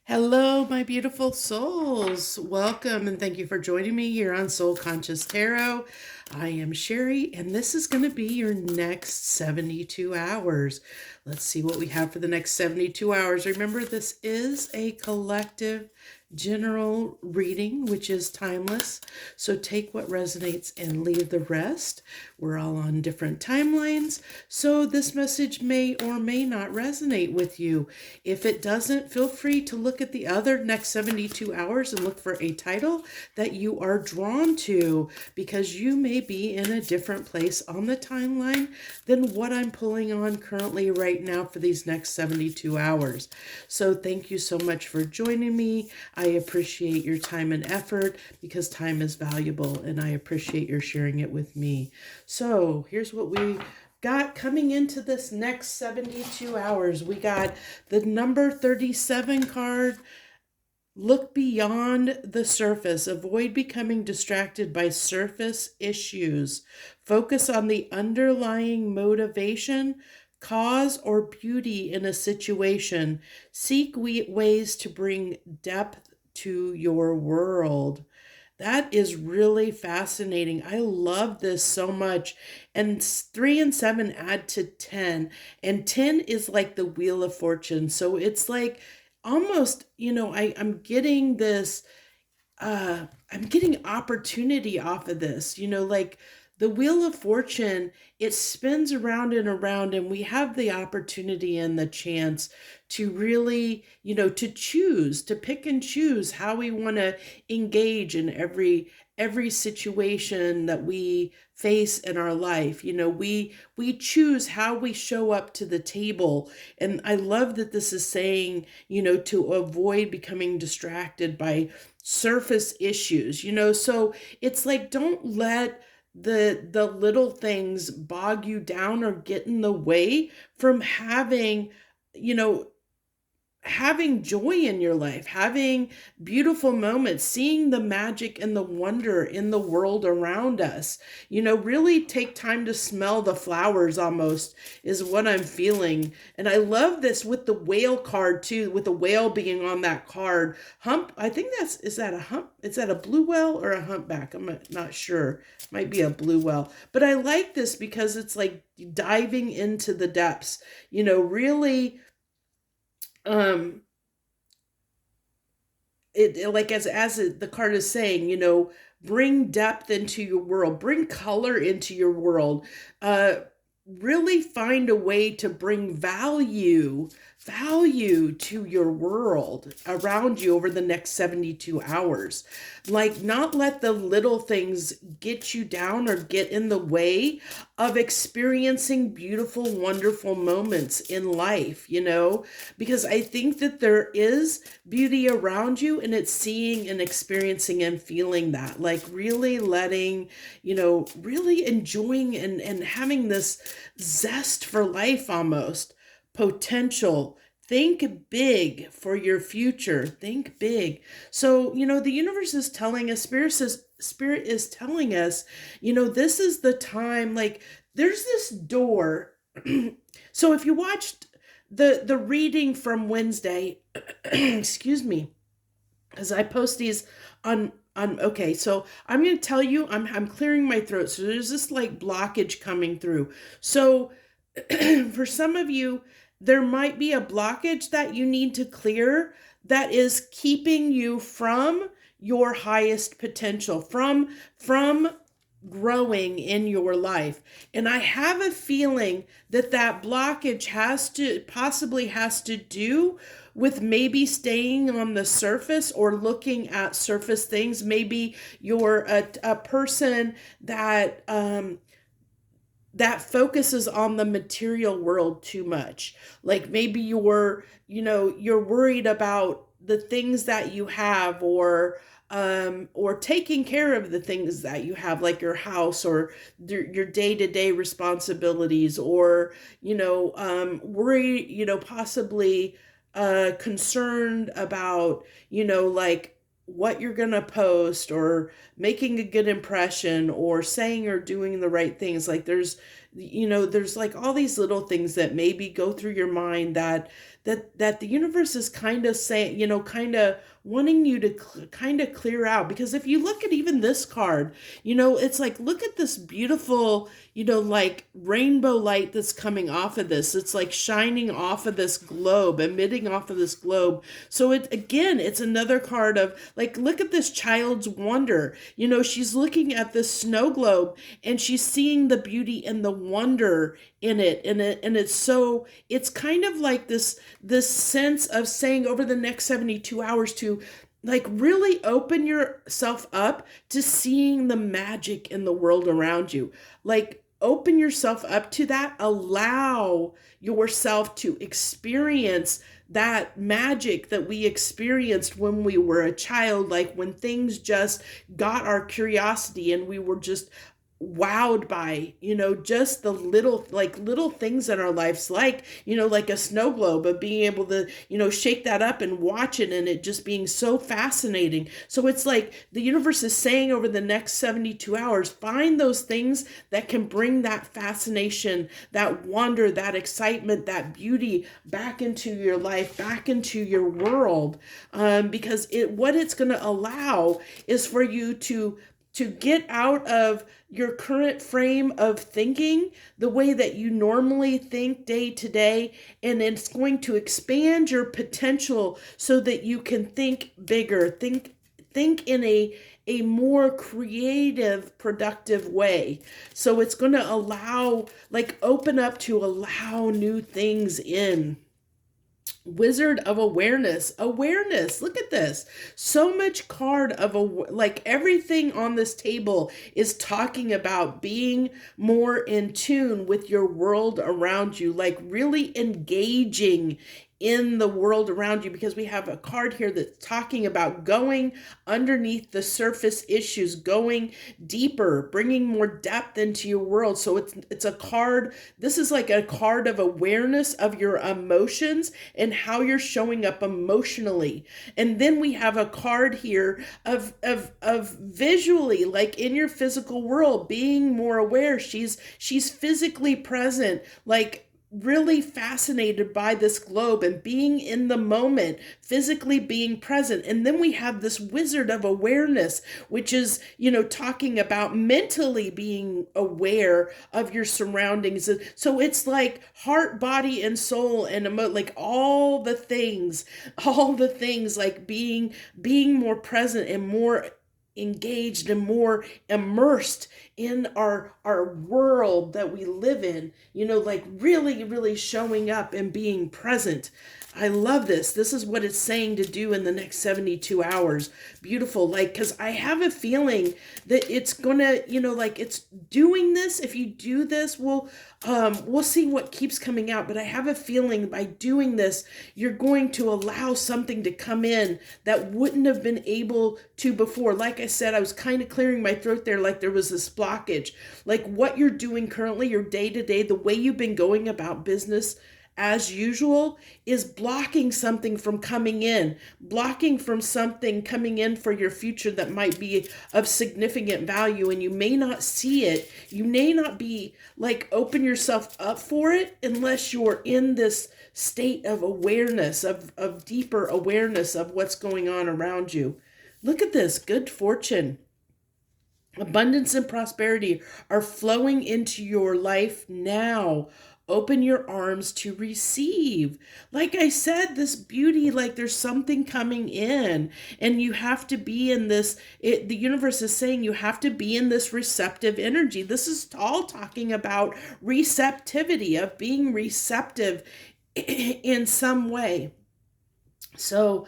Hello, my beautiful souls. Welcome and thank you for joining me here on Soul Conscious Tarot. I am Sherry, and this is going to be your next 72 hours. Let's see what we have for the next 72 hours. Remember, this is a collective general reading, which is timeless. So take what resonates and leave the rest. We're all on different timelines, so this message may or may not resonate with you. If it doesn't, feel free to look at the other next 72 hours and look for a title that you are drawn to, because you may be in a different place on the timeline than what I'm pulling on currently right now for these next 72 hours. So thank you so much for joining me. I appreciate your time and effort because time is valuable, and I appreciate your sharing it with me. So here's what we got coming into this next 72 hours. We got the number 37 card. Look beyond the surface. Avoid becoming distracted by surface issues. Focus on the underlying motivation, cause, or beauty in a situation. Seek ways to bring depth to your world. That is really fascinating. I love this so much. And 3 and 7 add to 10. And 10 is like the Wheel of Fortune. So it's like almost, I'm getting this, I'm getting opportunity off of this, like the Wheel of Fortune, it spins around, and we have the opportunity and the chance to really, to choose, to pick and choose how we want to engage in every situation that we face in our life. We choose how we show up to the table. And I love that this is saying, to avoid becoming distracted by surface issues, so it's like, don't let the little things bog you down or get in the way from you know, having joy in your life, having beautiful moments, seeing the magic and the wonder in the world around us. Really take time to smell the flowers, almost, is what I'm feeling. And I love this with the whale card too, with the whale being on that card. I think is that a hump? Is that a blue whale or a humpback? I'm not sure. Might be a blue whale. But I like this because it's like diving into the depths, really, um like the card is saying, bring depth into your world, bring color into your world, really find a way to bring value to your world around you over the next 72 hours. Like, not let the little things get you down or get in the way of experiencing beautiful, wonderful moments in life, because I think that there is beauty around you, and it's seeing and experiencing and feeling that, like really letting, really enjoying and having this zest for life, almost potential. Think big for your future. Think big. So, the universe is telling us, spirit is telling us, this is the time. Like, there's this door. So if you watched the reading from Wednesday, excuse me, as I post these on okay, so I'm going to tell you, I'm clearing my throat. So there's this like blockage coming through. So for some of you, there might be a blockage that you need to clear that is keeping you from your highest potential, from growing in your life. And I have a feeling that blockage possibly has to do with maybe staying on the surface or looking at surface things. Maybe you're a person that that focuses on the material world too much. Like, maybe you're worried about the things that you have, or taking care of the things that you have, like your house or your day-to-day responsibilities, or worry, possibly concerned about, like what you're going to post, or making a good impression, or saying or doing the right things. Like, there's there's like all these little things that maybe go through your mind that the universe is kind of saying, kind of wanting you to kind of clear out. Because if you look at even this card, it's like, look at this beautiful, like rainbow light that's coming off of this. It's like shining off of this globe, emitting off of this globe. So it's another card of like, look at this child's wonder. She's looking at this snow globe and she's seeing the beauty and the wonder in it. And it's kind of like this sense of saying over the next 72 hours to like really open yourself up to seeing the magic in the world around you. Like open yourself up to that. Allow yourself to experience that magic that we experienced when we were a child, like when things just got our curiosity and we were just wowed by, just the little things in our lives, like, like a snow globe, of being able to, shake that up and watch it, and it just being so fascinating. So it's like the universe is saying over the next 72 hours, find those things that can bring that fascination, that wonder, that excitement, that beauty back into your life, back into your world. Because what it's going to allow is for you to get out of your current frame of thinking, the way that you normally think day to day, and it's going to expand your potential so that you can think bigger, think in a more creative, productive way. So it's going to open up to allow new things in. Wizard of awareness. Look at this. So much card of like everything on this table is talking about being more in tune with your world around you, like really engaging in the world around you, because we have a card here that's talking about going underneath the surface issues, going deeper, bringing more depth into your world. So it's a card. This is like a card of awareness of your emotions and how you're showing up emotionally. And then we have a card here of visually, like in your physical world, being more aware. She's physically present, like really fascinated by this globe and being in the moment, physically being present. And then we have this wizard of awareness, which is, talking about mentally being aware of your surroundings. So it's like heart, body, and soul, and like all the things, like being more present and more engaged and more immersed in our world that we live in, like really showing up and being present. I love this. This is what it's saying to do in the next 72 hours. Beautiful. Like, because I have a feeling that it's gonna, like it's doing this. If you do this, we'll see what keeps coming out. But I have a feeling by doing this, you're going to allow something to come in that wouldn't have been able to before. Like I said, I was kind of clearing my throat there, like there was this blockage. Like what you're doing currently, your day to day, the way you've been going about business as usual is blocking something from coming in, blocking from something coming in for your future that might be of significant value, and you may not see it. You may not be like open yourself up for it unless you're in this state of awareness, of deeper awareness of what's going on around you. Look at this, good fortune. Abundance and prosperity are flowing into your life now. Open your arms to receive. Like I said, this beauty, like there's something coming in, and you have to be in this, the universe is saying you have to be in this receptive energy. This is all talking about receptivity, of being receptive in some way. So,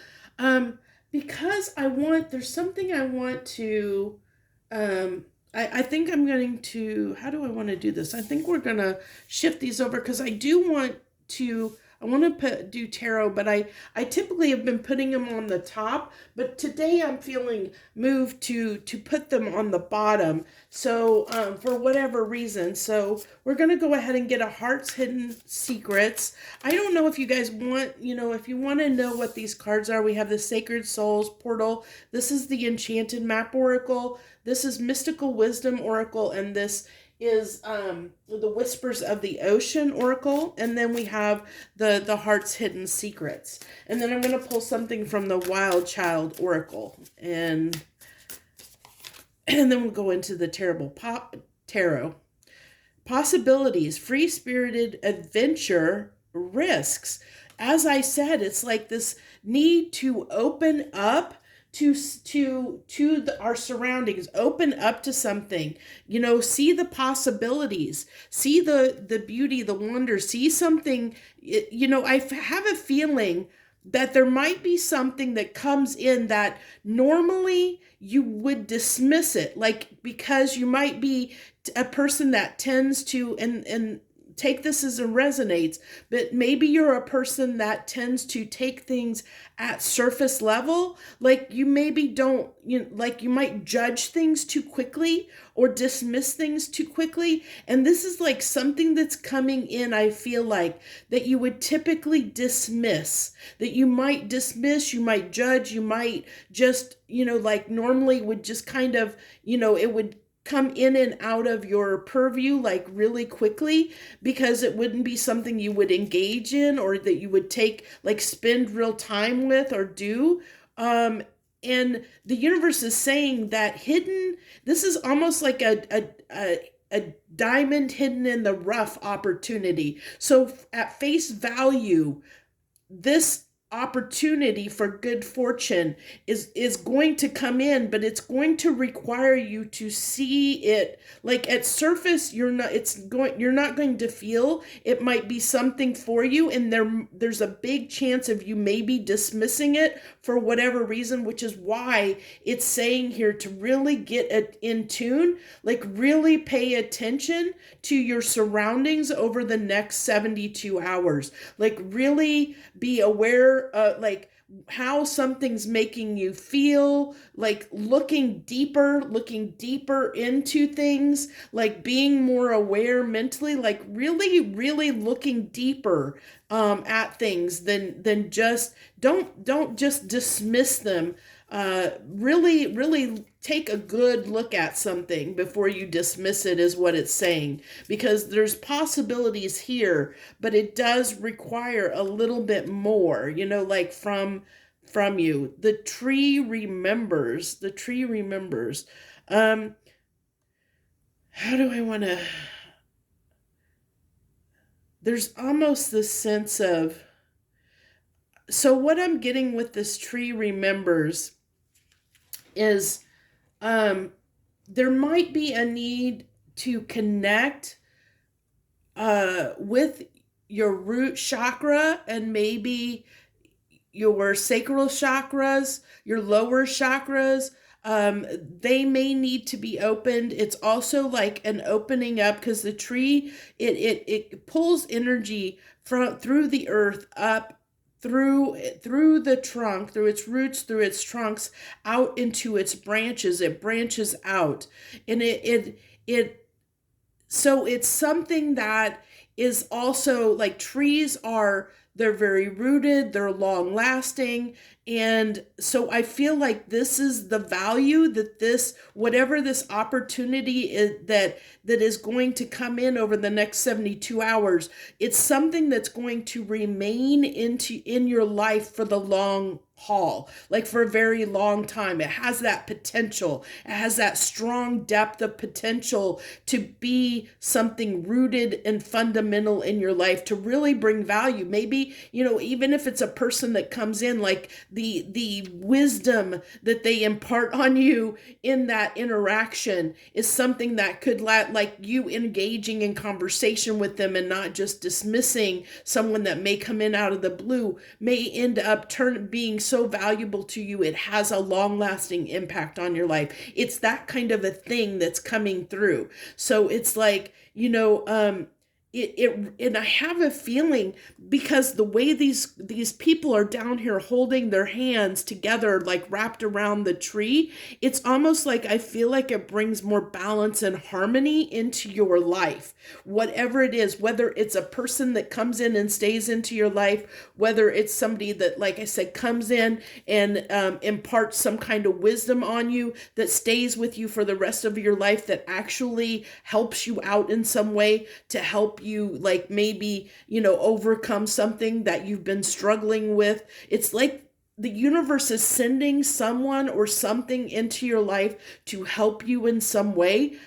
because there's something I want to, I think I'm going to, how do I want to do this? I think we're going to shift these over because I want to do tarot, but I typically have been putting them on the top, but today I'm feeling moved to put them on the bottom. So for whatever reason, so we're going to go ahead and get a Heart's Hidden Secrets. I don't know if you guys want, if you want to know what these cards are, we have the Sacred Souls Portal. This is the Enchanted Map Oracle. This is Mystical Wisdom Oracle, and this is the Whispers of the Ocean Oracle, and then we have the Heart's Hidden Secrets. And then I'm going to pull something from the Wild Child Oracle, and then we'll go into the Terrible Tarot. Possibilities, free-spirited adventure, risks. As I said, it's like this need to open up to our surroundings, open up to something, see the possibilities, see the beauty, the wonder, see something. I have a feeling that there might be something that comes in that normally you would dismiss it, like, because you might be a person that tends to, and take this as it resonates, but maybe you're a person that tends to take things at surface level. Like, you maybe don't, like, you might judge things too quickly or dismiss things too quickly. And this is like something that's coming in, I feel like, that you would typically dismiss, that you might dismiss, you might judge, you might just, like normally would just kind of, it would come in and out of your purview like really quickly, because it wouldn't be something you would engage in or that you would take, like, spend real time with or do. And the universe is saying that this is almost like a diamond hidden in the rough opportunity. So at face value, this opportunity for good fortune is going to come in, but it's going to require you to see it. Like, at surface, you're not going to feel it might be something for you, and there's a big chance of you maybe dismissing it for whatever reason, which is why it's saying here to really get in tune, like really pay attention to your surroundings over the next 72 hours. Like, really be aware, like, how something's making you feel, like looking deeper into things, like being more aware mentally, like really looking deeper at things than just don't just dismiss them. Really take a good look at something before you dismiss it, is what it's saying, because there's possibilities here, but it does require a little bit more, like from you. The tree remembers. How do I want to, there's almost this sense of, so what I'm getting with this tree remembers is there might be a need to connect with your root chakra and maybe your sacral chakras, your lower chakras. They may need to be opened. It's also like an opening up, because the tree, it pulls energy through the earth up through the trunk, through its roots, through its trunks, out into its branches. It branches out, and so it's something that is also like, they're very rooted, they're long lasting. And so I feel like this is the value that whatever this opportunity is that is going to come in over the next 72 hours, it's something that's going to remain in your life for the long haul, like for a very long time. It has that potential. It has that strong depth of potential to be something rooted and fundamental in your life, to really bring value. Maybe, even if it's a person that comes in, like the wisdom that they impart on you in that interaction is something that could like you engaging in conversation with them and not just dismissing someone that may come in out of the blue, may end up being so valuable to you, it has a long-lasting impact on your life. It's that kind of a thing that's coming through. So it's like, and I have a feeling, because the way these people are down here holding their hands together, like wrapped around the tree, it's almost like I feel like it brings more balance and harmony into your life. Whatever it is, whether it's a person that comes in and stays into your life, whether it's somebody that, like I said, comes in and imparts some kind of wisdom on you that stays with you for the rest of your life, that actually helps you out in some way to help you, like maybe, overcome something that you've been struggling with. It's like the universe is sending someone or something into your life to help you in some way,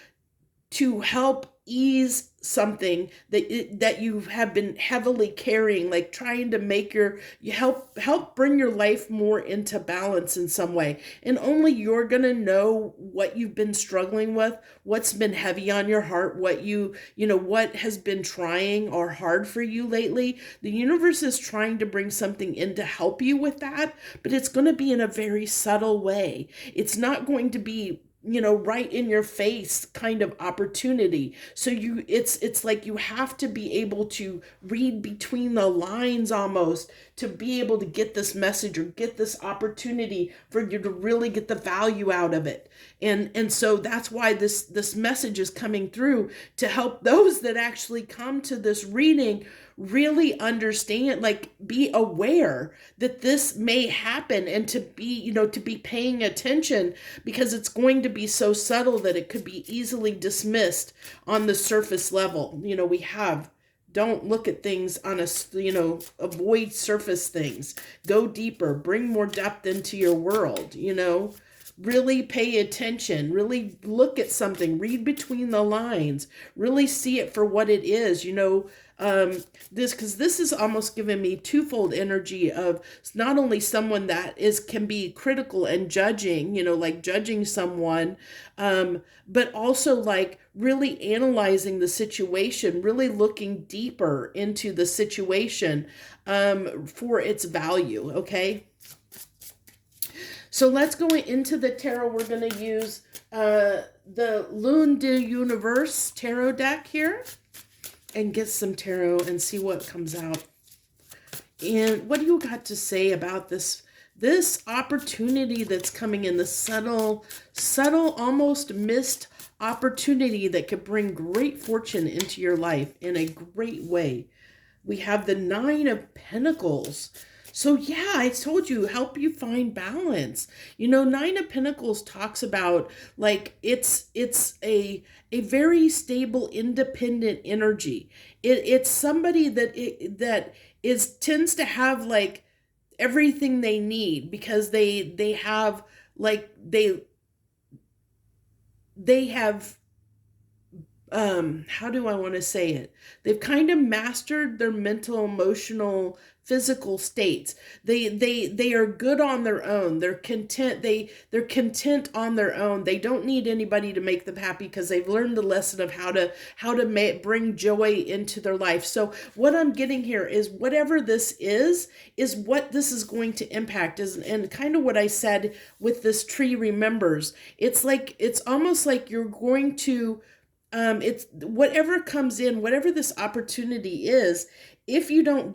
to help ease something that you have been heavily carrying, like trying to make you help bring your life more into balance in some way. And only you're going to know what you've been struggling with, what's been heavy on your heart, what has been trying or hard for you lately. The universe is trying to bring something in to help you with that, but it's going to be in a very subtle way. It's not going to be right in your face kind of opportunity. So it's like you have to be able to read between the lines almost to be able to get this message or get this opportunity for you to really get the value out of it. And so that's why this message is coming through, to help those that actually come to this reading really understand, like be aware that this may happen, and to be paying attention, because it's going to be so subtle that it could be easily dismissed on the surface level. Don't look at things on avoid surface things. Go deeper, bring more depth into your world, really pay attention, really look at something, read between the lines, really see it for what it is, because this is almost giving me twofold energy of not only someone that can be critical and judging, like judging someone, but also like really analyzing the situation, really looking deeper into the situation for its value. Okay. So let's go into the tarot. We're going to use the Lune du Universe tarot deck here and get some tarot and see what comes out. And what do you got to say about this opportunity that's coming in, the subtle, almost missed opportunity that could bring great fortune into your life in a great way? We have the Nine of Pentacles. So yeah, I told you, help you find balance. Nine of Pentacles talks about like it's a very stable, independent energy. It's somebody that tends to have like everything they need, because they have like they have how do I want to say it? They've kind of mastered their mental, emotional, physical states. They are good on their own. They're content. They're content on their own. They don't need anybody to make them happy, because they've learned the lesson of how to bring joy into their life. So what I'm getting here is whatever this is what this is going to impact, and kind of what I said with this tree remembers. It's almost like you're going to it's whatever comes in, whatever this opportunity is, if you don't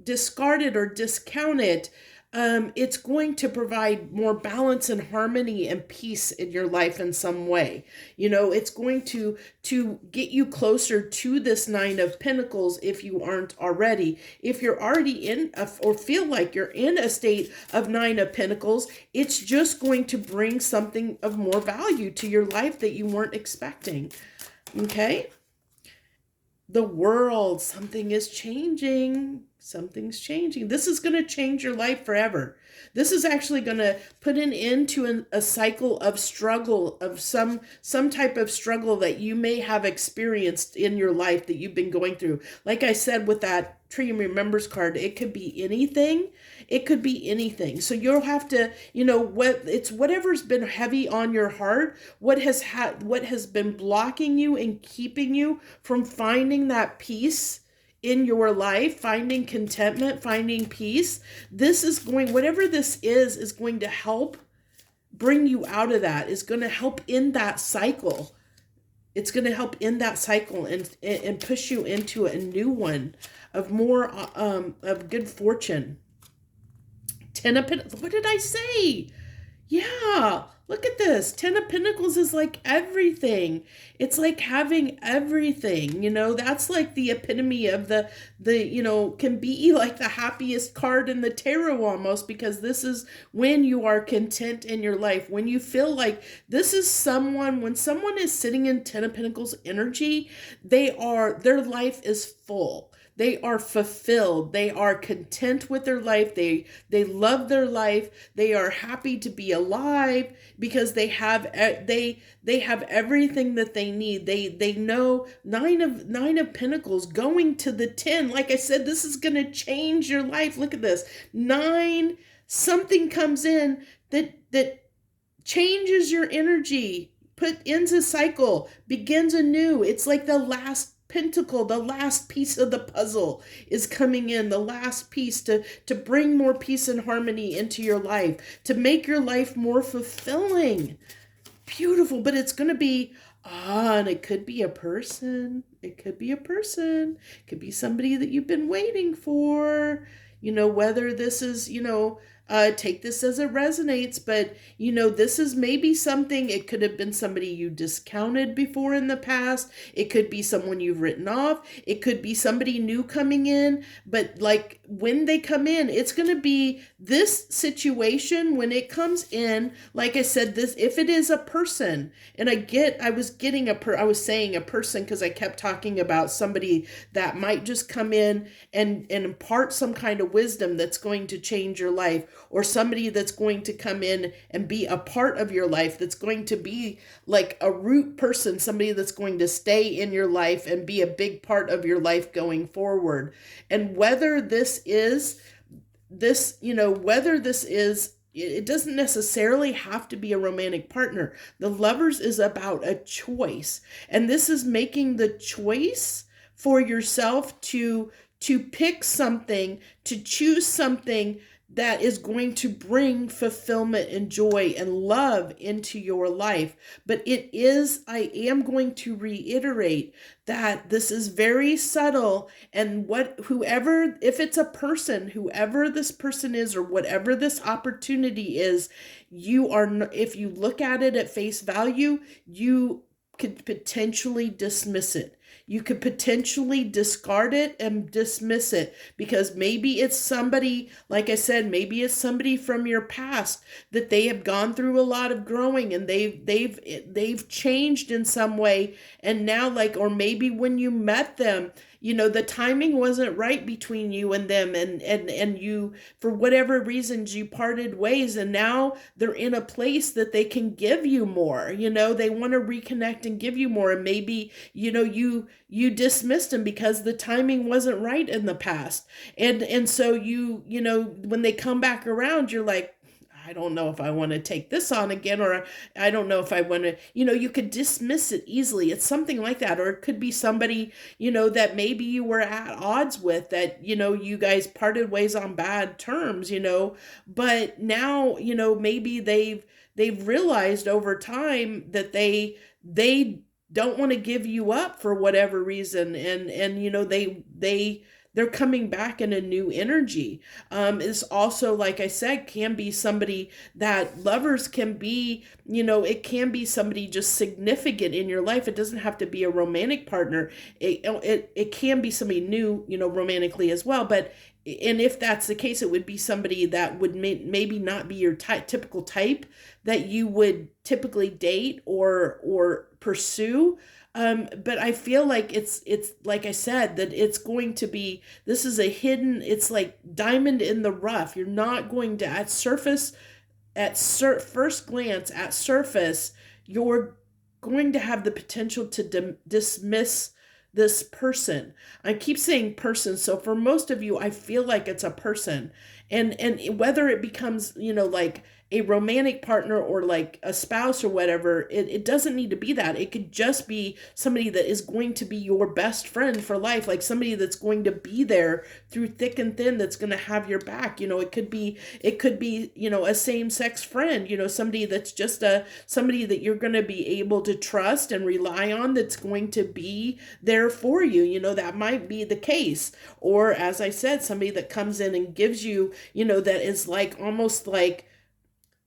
discard it or discount it, it's going to provide more balance and harmony and peace in your life in some way. It's going to get you closer to this Nine of Pentacles if you aren't already. If you're already in or feel like you're in a state of Nine of Pentacles, it's just going to bring something of more value to your life that you weren't expecting. Okay? The World, something is changing. Something's changing. This is going to change your life forever. This is actually going to put an end to a cycle of struggle, of some type of struggle that you may have experienced in your life that you've been going through. Like I said with that Tree Remembers card, it could be anything. It could be anything. So you'll have to, whatever's been heavy on your heart, what has been blocking you and keeping you from finding that peace in your life, finding contentment, finding peace. Whatever this is going to help bring you out of that, is going to help end that cycle. It's going to help end that cycle and push you into a new one of more of good fortune. Ten of Pentacles. What did I say? Yeah, look at this. Ten of Pentacles is like everything. It's like having everything, that's like the epitome of can be like the happiest card in the tarot almost, because this is when you are content in your life. When you feel like this is when someone is sitting in Ten of Pentacles energy, their life is full. They are fulfilled. They are content with their life. They love their life. They are happy to be alive because they have everything that they need. They know nine of Pentacles going to the 10. Like I said, this is going to change your life. Look at this. 9, something comes in that changes your energy, ends a cycle, begins anew. It's like the last pentacle, the last piece of the puzzle is coming in, the last piece to bring more peace and harmony into your life, to make your life more fulfilling. Beautiful, but it's going to be, and it could be a person. It could be a person. It could be somebody that you've been waiting for. Whether this is, take this as it resonates, but this is maybe something. It could have been somebody you discounted before in the past. It could be someone you've written off. It could be somebody new coming in, but like when they come in, it's going to be this situation when it comes in. Like I said, this, if it is a person, and I was saying a person because I kept talking about somebody that might just come in and impart some kind of wisdom that's going to change your life, or somebody that's going to come in and be a part of your life, that's going to be like a root person, somebody that's going to stay in your life and be a big part of your life going forward. And whether this is, it doesn't necessarily have to be a romantic partner. The Lovers is about a choice. And this is making the choice for yourself to pick something, to choose something that is going to bring fulfillment and joy and love into your life. But I am going to reiterate that this is very subtle, and if it's a person, whoever this person is, or whatever this opportunity is, if you look at it at face value, you could potentially dismiss it. You could potentially discard it and dismiss it, because maybe it's somebody, like I said, maybe it's somebody from your past that they have gone through a lot of growing, and they've changed in some way. And now, or maybe when you met them, the timing wasn't right between you and them, and you, for whatever reasons, you parted ways, and now they're in a place that they can give you more. They want to reconnect and give you more, and maybe you dismissed them because the timing wasn't right in the past, and so when they come back around, you're like, I don't know if I want to take this on again, or I don't know if I want to, you could dismiss it easily. It's something like that. Or it could be somebody, that maybe you were at odds with, that, you guys parted ways on bad terms, but now, maybe they've realized over time that they don't want to give you up for whatever reason. They're coming back in a new energy. Is also, like I said, can be somebody that Lovers can be, it can be somebody just significant in your life. It doesn't have to be a romantic partner. It can be somebody new, romantically as well. And if that's the case, it would be somebody that would maybe not be your typical type that you would typically date or pursue. But I feel like it's like I said, that it's going to be, this is it's like diamond in the rough. You're not going to, first glance, at surface, you're going to have the potential to dismiss this person. I keep saying person, so for most of you, I feel like it's a person. And whether it becomes, like a romantic partner or like a spouse or whatever, it doesn't need to be that. It could just be somebody that is going to be your best friend for life, like somebody that's going to be there through thick and thin, that's going to have your back. It could be a same-sex friend, somebody that's just somebody that you're going to be able to trust and rely on, that's going to be there for you. That might be the case. Or, as I said, somebody that comes in and gives you, that is like almost like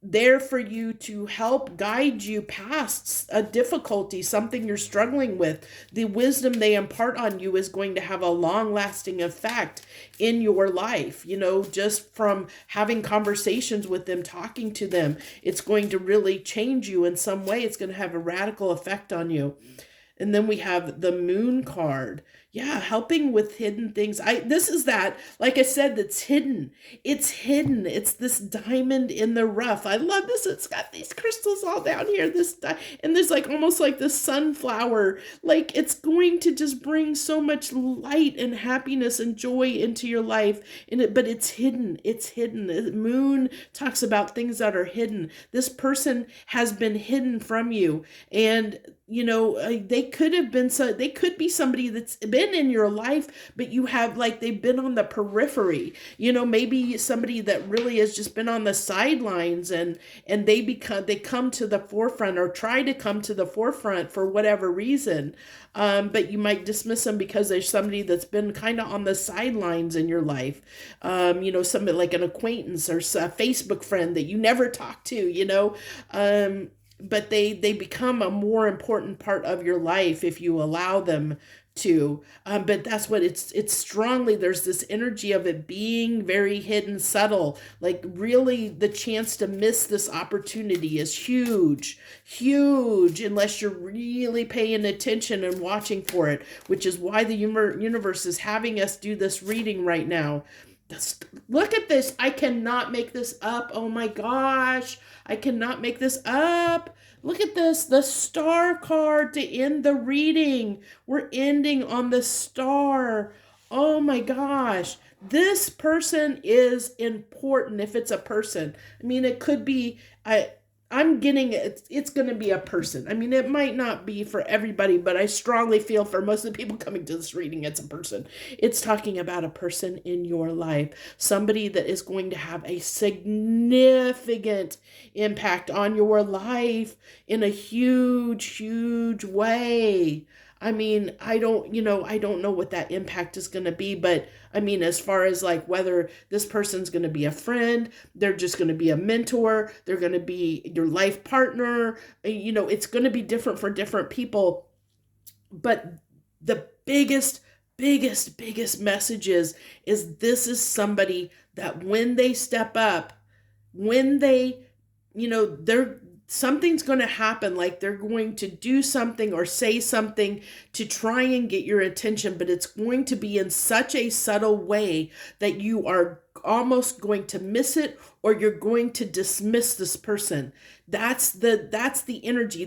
there for you to help guide you past a difficulty, something you're struggling with. The wisdom they impart on you is going to have a long lasting effect in your life. Just from having conversations with them, talking to them, it's going to really change you in some way. It's going to have a radical effect on you. And then we have the moon card. Yeah, helping with hidden things. This is that, like I said, that's hidden. It's hidden. It's this diamond in the rough. I love this. It's got these crystals all down here. And there's like almost like the sunflower. Like, it's going to just bring so much light and happiness and joy into your life. But it's hidden. It's hidden. The moon talks about things that are hidden. This person has been hidden from you, and they could be somebody that's been in your life, but you have, like, they've been on the periphery. Maybe somebody that really has just been on the sidelines, and they come to the forefront, or try to come to the forefront for whatever reason. But you might dismiss them because there's somebody that's been kind of on the sidelines in your life. Somebody like an acquaintance or a Facebook friend that you never talk to. But they become a more important part of your life if you allow them to. But that's what it's strongly, there's this energy of it being very hidden, subtle. Like, really, the chance to miss this opportunity is huge, huge, unless you're really paying attention and watching for it, which is why the universe is having us do this reading right now. Look at this. I cannot make this up. Oh my gosh. I cannot make this up. Look at this. The star card to end the reading. We're ending on the star. Oh my gosh. This person is important if it's a person. I mean, it could be, I'm getting it's going to be a person. I mean, it might not be for everybody, but I strongly feel for most of the people coming to this reading, it's a person. It's talking about a person in your life, somebody that is going to have a significant impact on your life in a huge, huge way. I mean, I don't know what that impact is going to be, but I mean, as far as like whether this person's going to be a friend, they're just going to be a mentor, they're going to be your life partner, it's going to be different for different people. But the biggest message is this is somebody that when they step up, when they, they're, something's going to happen, like they're going to do something or say something to try and get your attention, but it's going to be in such a subtle way that you are almost going to miss it, or you're going to dismiss this person. That's the energy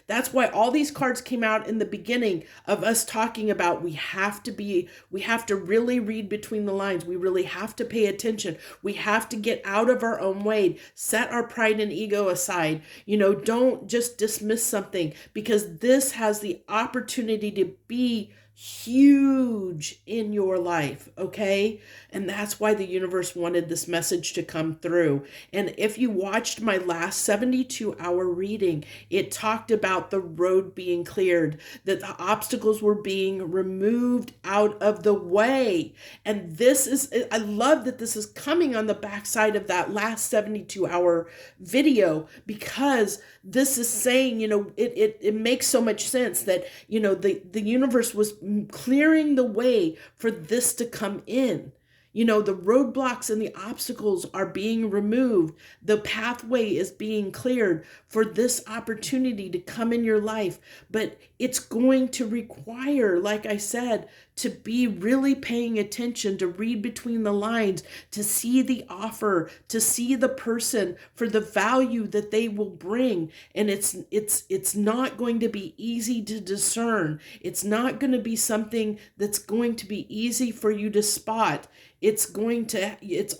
that's why all these cards came out in the beginning of us talking about we have to really read between the lines. We really have to pay attention. We have to get out of our own way, set our pride and ego aside. Don't just dismiss something, because this has the opportunity to be huge in your life, okay? And that's why the universe wanted this message to come through. And if you watched my last 72-hour reading, it talked about the road being cleared, that the obstacles were being removed out of the way. And I love that this is coming on the backside of that last 72-hour video, because this is saying, it makes so much sense that, the universe was clearing the way for this to come in. The roadblocks and the obstacles are being removed. The pathway is being cleared for this opportunity to come in your life. But it's going to require, like I said, to be really paying attention, to read between the lines, to see the offer, to see the person for the value that they will bring. And it's not going to be easy to discern. It's not going to be something that's going to be easy for you to spot. It's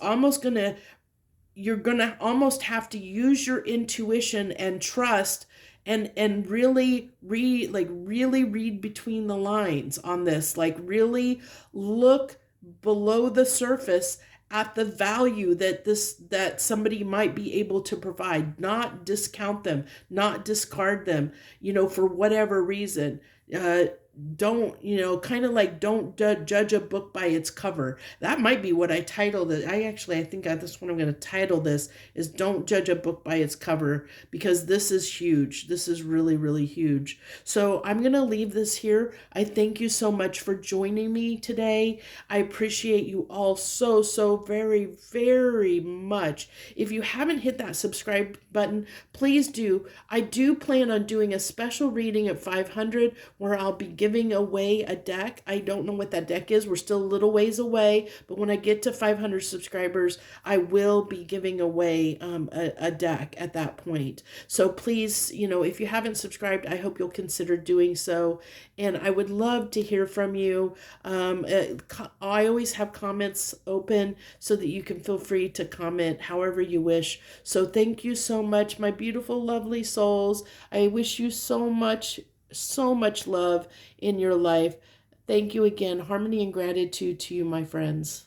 almost going to you're going to almost have to use your intuition and trust and really read between the lines on this, like really look below the surface at the value that somebody might be able to provide, not discount them, not discard them, for whatever reason. uh, don't kind of like don't judge a book by its cover. That might be what I titled it. I think this one I'm going to title this is don't judge a book by its cover, because this is huge. This is really, really huge. So I'm going to leave this here. I thank you so much for joining me today. I appreciate you all so very, very much. If you haven't hit that subscribe button, please do. I do plan on doing a special reading at 500 where I'll be giving away a deck. I don't know what that deck is. We're still a little ways away, but when I get to 500 subscribers, I will be giving away a deck at that point. So please, if you haven't subscribed, I hope you'll consider doing so. And I would love to hear from you. I always have comments open so that you can feel free to comment however you wish. So thank you so much, my beautiful, lovely souls. I wish you so much love in your life. Thank you again. Harmony and gratitude to you, my friends.